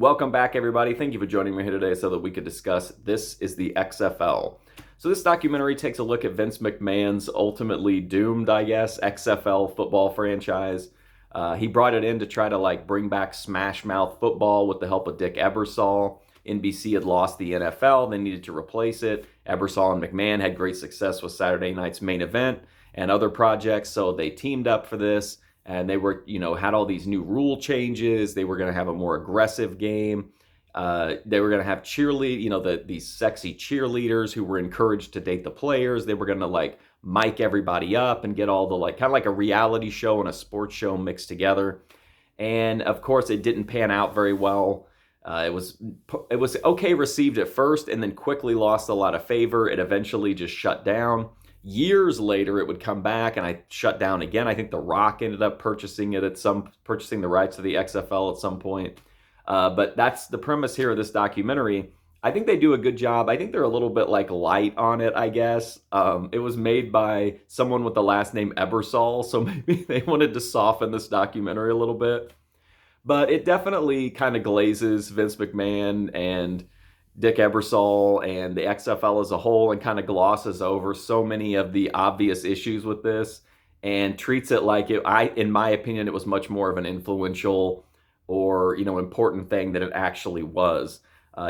Welcome back, everybody. Thank you for joining me here today so that we could discuss This Is the XFL. So this documentary takes a look at Vince McMahon's ultimately doomed, I guess, XFL football franchise. He brought it in to try to bring back Smash Mouth football with the help of Dick Ebersol. NBC had lost the NFL. They needed to replace it. Ebersol and McMahon had great success with Saturday Night's Main Event and other projects, so they teamed up for this. And they were, had all these new rule changes. They were going to have a more aggressive game. They were going to have these sexy cheerleaders who were encouraged to date the players. They were going to mic everybody up and get all the kind of like a reality show and a sports show mixed together. And of course, it didn't pan out very well. It was okay received at first, and then quickly lost a lot of favor. It eventually just shut down. Years later, it would come back, and I shut down again. I think The Rock ended up purchasing the rights to the XFL at some point. But that's the premise here of this documentary. I think they do a good job. I think they're a little bit light on it, I guess. It was made by someone with the last name Ebersol, so maybe they wanted to soften this documentary a little bit. But it definitely kind of glazes Vince McMahon and Dick Ebersol and the XFL as a whole, and kind of glosses over so many of the obvious issues with this and treats it like in my opinion, it was much more of an influential or, important thing than it actually was.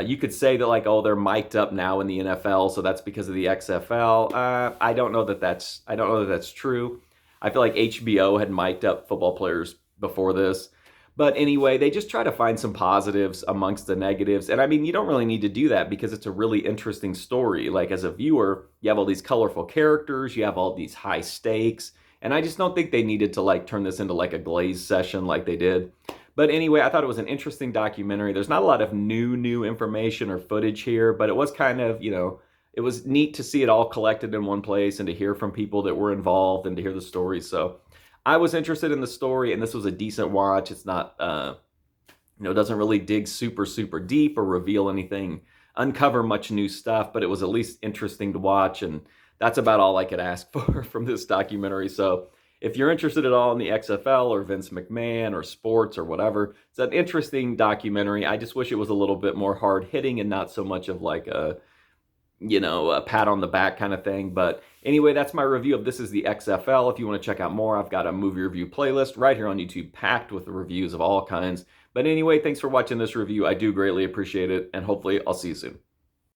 You could say that they're mic'd up now in the NFL, so that's because of the XFL. I don't know that that's true. I feel like HBO had mic'd up football players before this. But anyway, they just try to find some positives amongst the negatives. And I mean, you don't really need to do that because it's a really interesting story. As a viewer, you have all these colorful characters, you have all these high stakes. And I just don't think they needed to turn this into a glazed session like they did. But anyway, I thought it was an interesting documentary. There's not a lot of new information or footage here, but it was kind of, it was neat to see it all collected in one place and to hear from people that were involved and to hear the stories. So I was interested in the story, and this was a decent watch. It's not, doesn't really dig super deep or reveal anything, uncover much new stuff, but it was at least interesting to watch, and that's about all I could ask for from this documentary. So if you're interested at all in the XFL or Vince McMahon or sports or whatever, it's an interesting documentary. I just wish it was a little bit more hard-hitting and not so much of a pat on the back kind of thing. But anyway, that's my review of This Is the XFL. If you want to check out more, I've got a movie review playlist right here on YouTube packed with reviews of all kinds. But anyway, thanks for watching this review. I do greatly appreciate it, and hopefully I'll see you soon.